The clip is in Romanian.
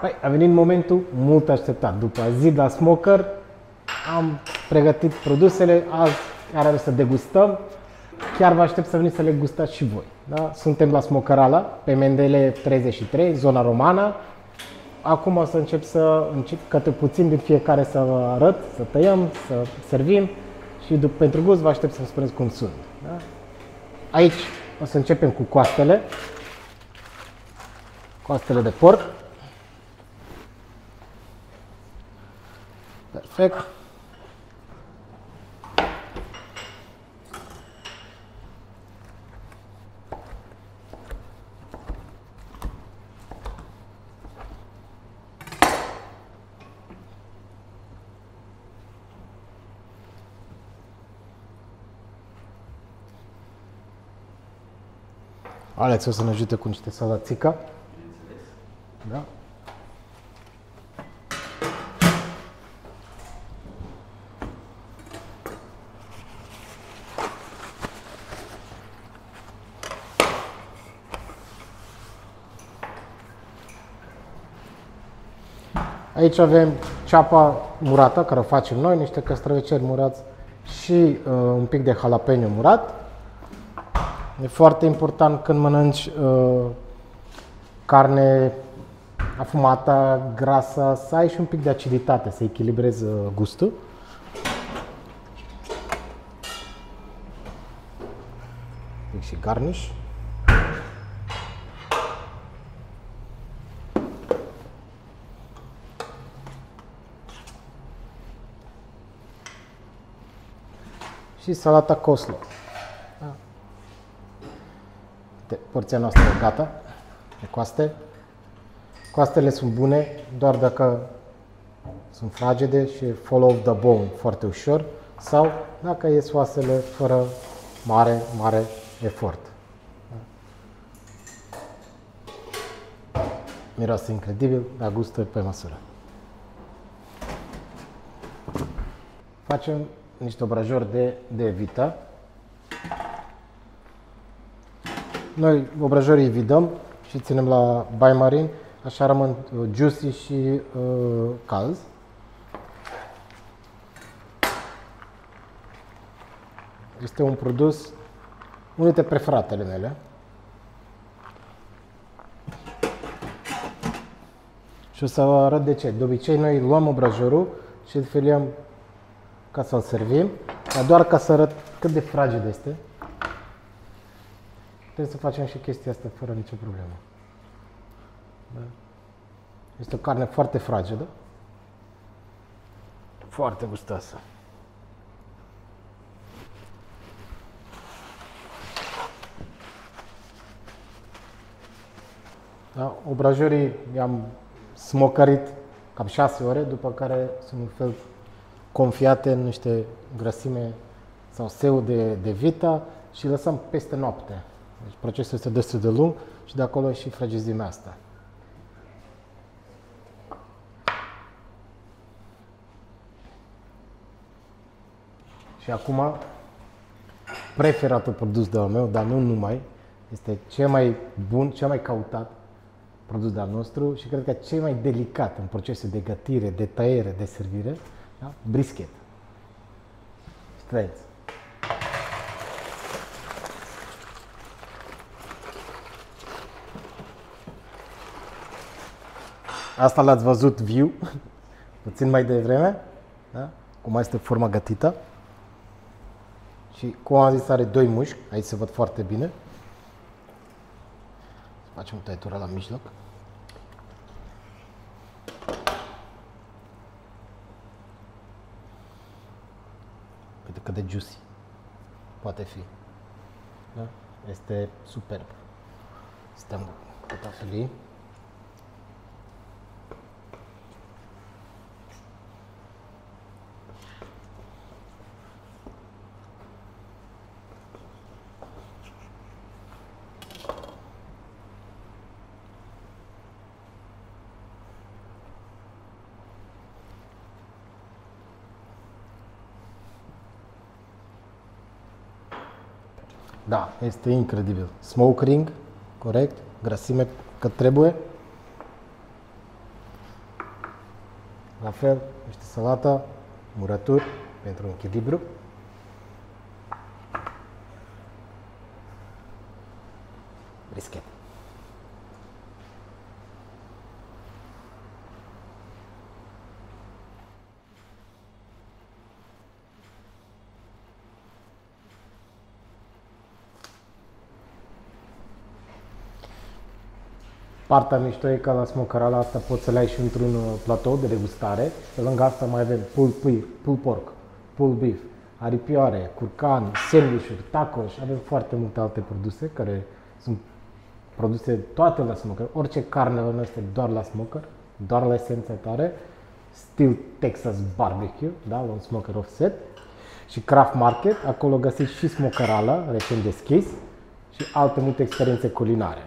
Păi, a venit momentul mult așteptat. După zi la Smoker am pregătit produsele, azi chiar să degustăm. Chiar vă aștept să veniți să le gustați și voi. Da? Suntem la Smokerala, pe Mendeleev 33, zona romană. Acum o să încep câte puțin din fiecare să vă arăt, să tăiem, să servim și pentru gust vă aștept să-mi spuneți cum sunt. Da? Aici o să începem cu coastele de porc. Perfect. Alex o să ne ajute cu niște salatică. Da? Aici avem ceapa murată, care o facem noi, niște castraveceri murați și un pic de jalapeno murat. E foarte important când mănânci carne afumată, grasă, să ai și un pic de aciditate, să echilibrezi gustul. Și garnish. Și salata coleslaw. Porția noastră e gata, de coaste. Coastele sunt bune doar dacă sunt fragede și follow the bone foarte ușor sau dacă ies oasele fără mare efort. Miroase incredibil, dar gustul pe măsură. Facem niște obrajori de vită. Noi obrajorii vidăm și ținem la baimarin, așa rămân juicy și calzi. Este un produs, unul dintre preferatele mele. Și o să vă arăt de ce. De obicei noi luăm obrajorul și îl filiem ca să-l servim, dar doar ca să arăt cât de fraged este. Putem să facem și chestia asta fără nicio problemă. Da? Este o carne foarte fragedă, foarte gustoasă. Da? Obrajorii i-am smocărit cam 6 ore, după care sunt un fel confiate în niște grăsime sau seu de vită și lăsăm peste noapte. Deci procesul este destul de lung și de acolo și fragezimea asta. Și acum, preferatul produs de-al meu, dar nu numai, este cel mai bun, cel mai căutat produs de-al nostru și cred că cel mai delicat în procesul de gătire, de tăiere, de servire, da? Brisket. Straight. Asta l-ați văzut viu, puțin mai devreme, da? Cum este forma gătită. Și cum am zis, are 2 mușchi, aici se văd foarte bine. Facem o tăietură la mijloc. Uite cât de juicy poate fi. Da? Este superb. Stăm câteva felii. Da, este incredibil. Smoke ring, corect, grăsime cât trebuie. La fel, niște salată, murături pentru echilibru. Brisket. Partea mișto e că la smokerala asta poți să le ai și într-un platou de degustare. Pe lângă asta mai avem pulled pork, pulled beef, aripioare, curcan, sandwich-uri, tacos. Avem foarte multe alte produse care sunt produse toate la smoker. Orice carne la noi este doar la smoker, doar la esența tare. Still Texas Barbecue, da, un smoker offset. Și Craft Market, acolo găsiți și smokerala, recent deschis, și alte multe experiențe culinare.